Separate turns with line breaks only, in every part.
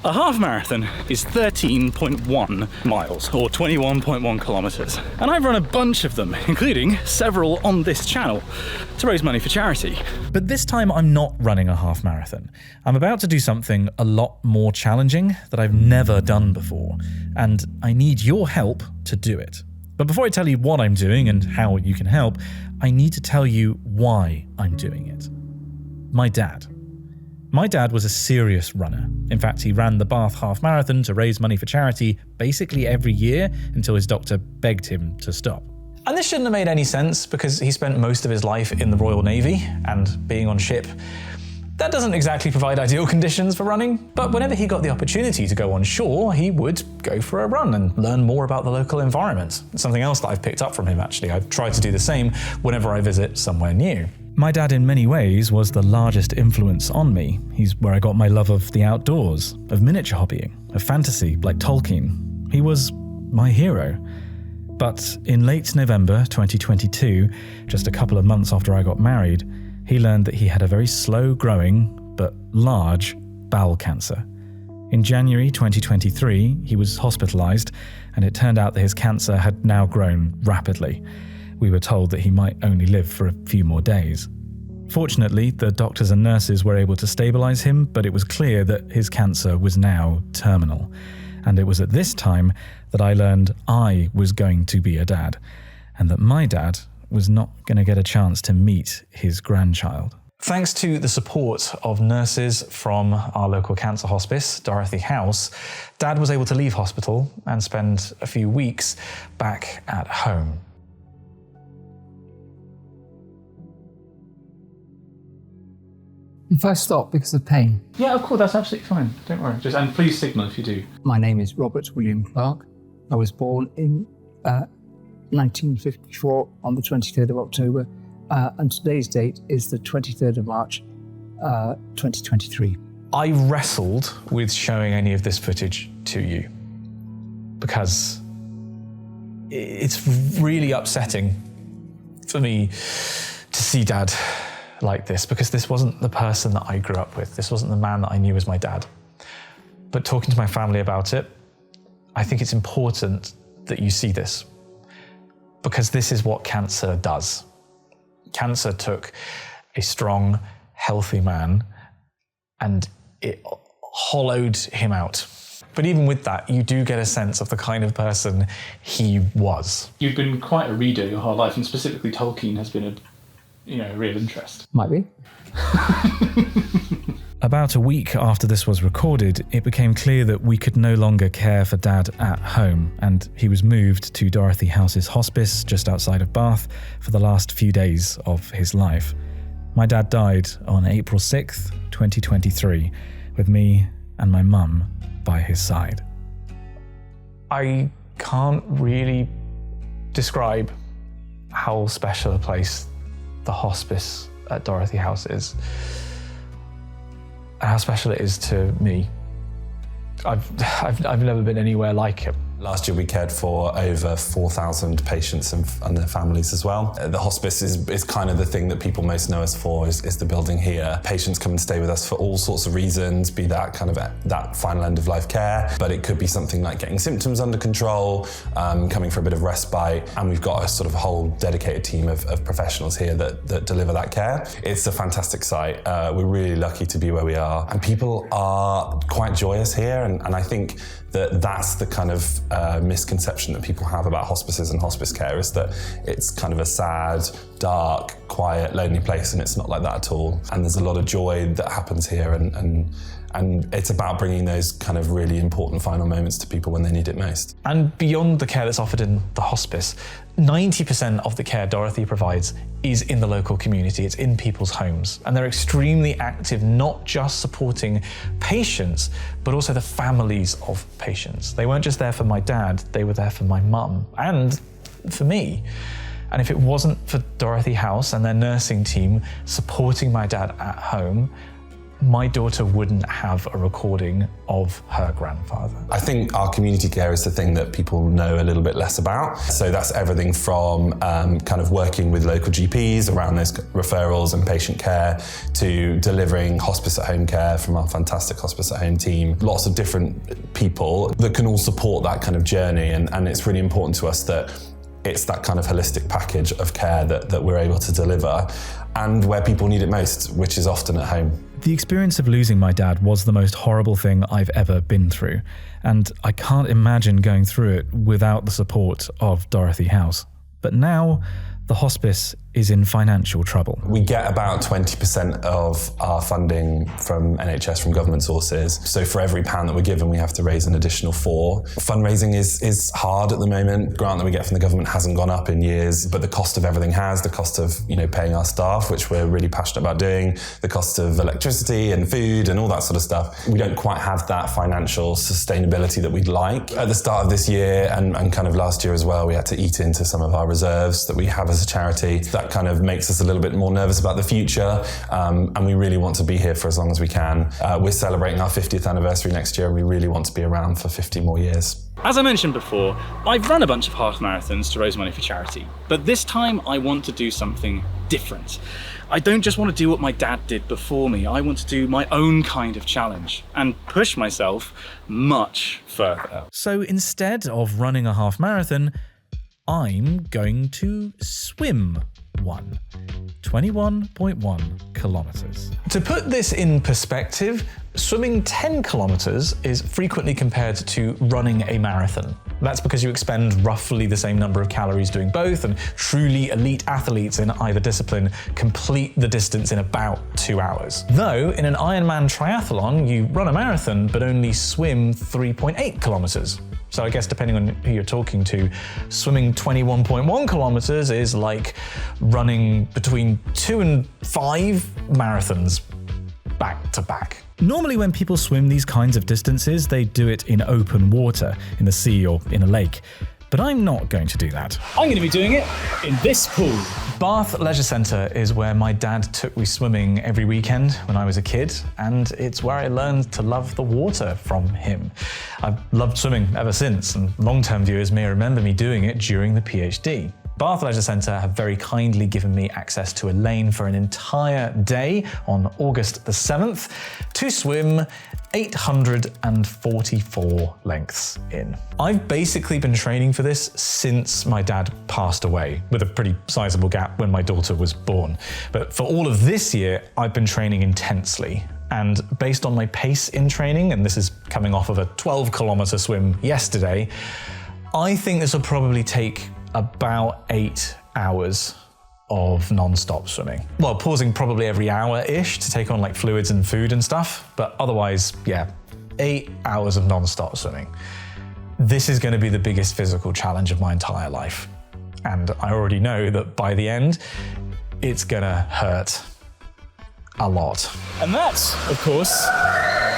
A half marathon is 13.1 miles, or 21.1 kilometres, and I've run a bunch of them, including several on this channel, to raise money for charity.
But this time I'm not running a half marathon. I'm about to do something a lot more challenging that I've never done before, and I need your help to do it. But before I tell you what I'm doing and how you can help, I need to tell you why I'm doing it. My dad. My dad was a serious runner. In fact, he ran the Bath Half Marathon to raise money for charity basically every year until his doctor begged him to stop. And this shouldn't have made any sense because he spent most of his life in the Royal Navy, and being on ship, that doesn't exactly provide ideal conditions for running, but whenever he got the opportunity to go on shore, he would go for a run and learn more about the local environment. It's something else that I've picked up from him, actually. I've tried to do the same whenever I visit somewhere new. My dad in many ways was the largest influence on me. He's where I got my love of the outdoors, of miniature hobbying, of fantasy like Tolkien. He was my hero. But in late November 2022, just a couple of months after I got married, he learned that he had a very slow-growing but large bowel cancer. In January 2023, he was hospitalized, and it turned out that his cancer had now grown rapidly. We were told that he might only live for a few more days. Fortunately, the doctors and nurses were able to stabilize him, but it was clear that his cancer was now terminal. And it was at this time that I learned I was going to be a dad, and that my dad was not going to get a chance to meet his grandchild. Thanks to the support of nurses from our local cancer hospice, Dorothy House, Dad was able to leave hospital and spend a few weeks back at home.
If I stop because of pain.
Yeah, of course, that's absolutely fine. Don't worry. And please signal if you do.
My name is Robert William Clark. I was born in 1954 on the 23rd of October, and today's date is the 23rd of March, 2023.
I wrestled with showing any of this footage to you because it's really upsetting for me to see Dad like this, because this wasn't the person that I grew up with. This wasn't the man that I knew as my dad. But talking to my family about it, I think it's important that you see this, because this is what cancer does. Cancer took a strong, healthy man and it hollowed him out. But even with that, you do get a sense of the kind of person he was.
You've been quite a reader your whole life, and specifically Tolkien has been a real interest.
Might be.
About a week after this was recorded, it became clear that we could no longer care for Dad at home, and he was moved to Dorothy House's hospice just outside of Bath for the last few days of his life. My dad died on April 6th, 2023, with me and my mum by his side. I can't really describe how special a place the hospice at Dorothy House is, and how special it is to me. I've never been anywhere like it.
Last year we cared for over 4,000 patients and their families as well. The hospice is kind of the thing that people most know us for, is the building here. Patients come and stay with us for all sorts of reasons, be that kind of that final end of life care, but it could be something like getting symptoms under control, coming for a bit of respite, and we've got a sort of whole dedicated team of professionals here that deliver that care. It's a fantastic site. We're really lucky to be where we are, and people are quite joyous here, and I think that's the kind of misconception that people have about hospices and hospice care, is that it's kind of a sad, dark, quiet, lonely place, and it's not like that at all. And there's a lot of joy that happens here, and it's about bringing those kind of really important final moments to people when they need it most.
And beyond the care that's offered in the hospice, 90% of the care Dorothy provides is in the local community. It's in people's homes. And they're extremely active, not just supporting patients, but also the families of patients. They weren't just there for my dad, they were there for my mum and for me. And if it wasn't for Dorothy House and their nursing team supporting my dad at home, my daughter wouldn't have a recording of her grandfather?
I think our community care is the thing that people know a little bit less about. So that's everything from kind of working with local GPs around those referrals and patient care to delivering hospice at home care from our fantastic hospice at home team. Lots of different people that can all support that kind of journey. And it's really important to us that it's that kind of holistic package of care that we're able to deliver and where people need it most, which is often at home.
The experience of losing my dad was the most horrible thing I've ever been through, and I can't imagine going through it without the support of Dorothy House. But now, the hospice is in financial trouble.
We get about 20% of our funding from NHS, from government sources. So for every £1 that we're given, we have to raise an additional £4. Fundraising is hard at the moment. The grant that we get from the government hasn't gone up in years, but the cost of everything has. The cost of paying our staff, which we're really passionate about doing, the cost of electricity and food and all that sort of stuff. We don't quite have that financial sustainability that we'd like. At the start of this year and kind of last year as well, we had to eat into some of our reserves that we have as a charity. That kind of makes us a little bit more nervous about the future, and we really want to be here for as long as we can. We're celebrating our 50th anniversary next year, and we really want to be around for 50 more years.
As I mentioned before, I've run a bunch of half marathons to raise money for charity, but this time I want to do something different. I don't just want to do what my dad did before me, I want to do my own kind of challenge and push myself much further.
So instead of running a half marathon, I'm going to swim one. 21.1 kilometers. To put this in perspective, swimming 10 kilometers is frequently compared to running a marathon. That's because you expend roughly the same number of calories doing both, and truly elite athletes in either discipline complete the distance in about 2 hours. Though, in an Ironman triathlon, you run a marathon but only swim 3.8 kilometers. So I guess depending on who you're talking to, swimming 21.1 kilometers is like running between 2 and 5 marathons back to back. Normally when people swim these kinds of distances, they do it in open water, in the sea or in a lake. But I'm not going to do that.
I'm going to be doing it in this pool.
Bath Leisure Centre is where my dad took me swimming every weekend when I was a kid, and it's where I learned to love the water from him. I've loved swimming ever since, and long-term viewers may remember me doing it during the PhD. Bath Leisure Centre have very kindly given me access to a lane for an entire day on August the 7th to swim 844 lengths in. I've basically been training for this since my dad passed away, with a pretty sizable gap when my daughter was born. But for all of this year, I've been training intensely. And based on my pace in training, and this is coming off of a 12-kilometer swim yesterday, I think this will probably take about 8 hours of non-stop swimming. Well, pausing probably every hour-ish to take on like fluids and food and stuff, but otherwise, yeah, 8 hours of non-stop swimming. This is going to be the biggest physical challenge of my entire life. And I already know that by the end, it's gonna hurt a lot.
And that, of course,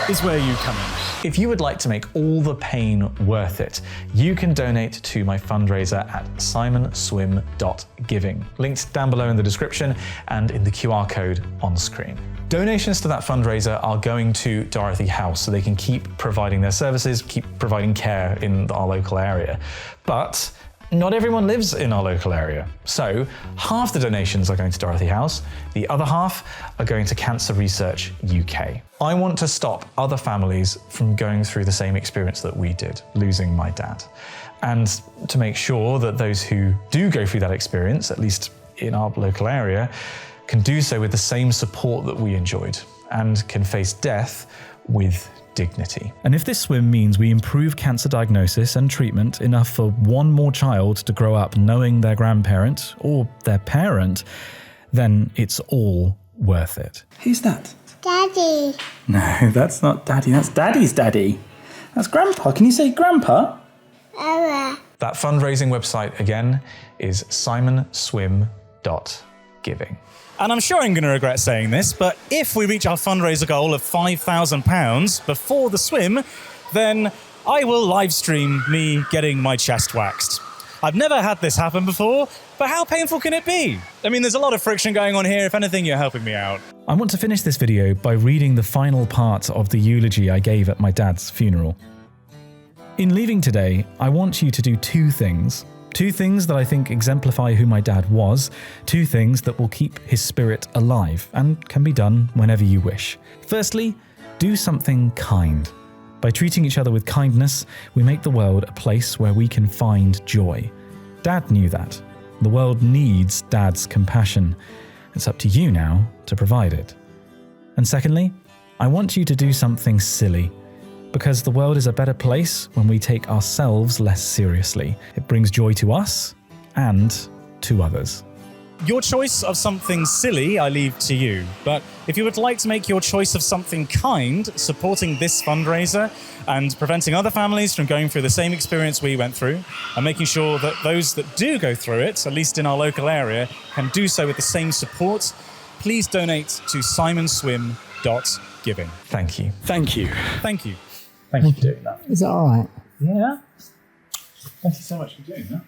is where you come in.
If you would like to make all the pain worth it, you can donate to my fundraiser at simonswim.giving, linked down below in the description and in the QR code on screen. Donations to that fundraiser are going to Dorothy House so they can keep providing their services, keep providing care in our local area. But not everyone lives in our local area. So half the donations are going to Dorothy House, the other half are going to Cancer Research UK. I want to stop other families from going through the same experience that we did, losing my dad. And to make sure that those who do go through that experience, at least in our local area, can do so with the same support that we enjoyed and can face death with dignity. And if this swim means we improve cancer diagnosis and treatment enough for one more child to grow up knowing their grandparent or their parent, then it's all worth it.
Who's that?
Daddy.
No, that's not Daddy. That's Daddy's daddy. That's Grandpa. Can you say Grandpa?
That fundraising website, again, is simonswim.giving.
And I'm sure I'm going to regret saying this, but if we reach our fundraiser goal of £5,000 before the swim, then I will live stream me getting my chest waxed. I've never had this happen before, but how painful can it be? I mean, there's a lot of friction going on here. If anything, you're helping me out.
I want to finish this video by reading the final part of the eulogy I gave at my dad's funeral. In leaving today, I want you to do two things. Two things that I think exemplify who my dad was, two things that will keep his spirit alive and can be done whenever you wish. Firstly, do something kind. By treating each other with kindness, we make the world a place where we can find joy. Dad knew that. The world needs Dad's compassion. It's up to you now to provide it. And secondly, I want you to do something silly. Because the world is a better place when we take ourselves less seriously. It brings joy to us and to others. Your choice of something silly, I leave to you. But if you would like to make your choice of something kind, supporting this fundraiser and preventing other families from going through the same experience we went through, and making sure that those that do go through it, at least in our local area, can do so with the same support, please donate to simonswim.giving.
Thank you.
Thank you.
Thank you. Thank you for doing that.
Is that all right?
Yeah. Thank you so much for doing that.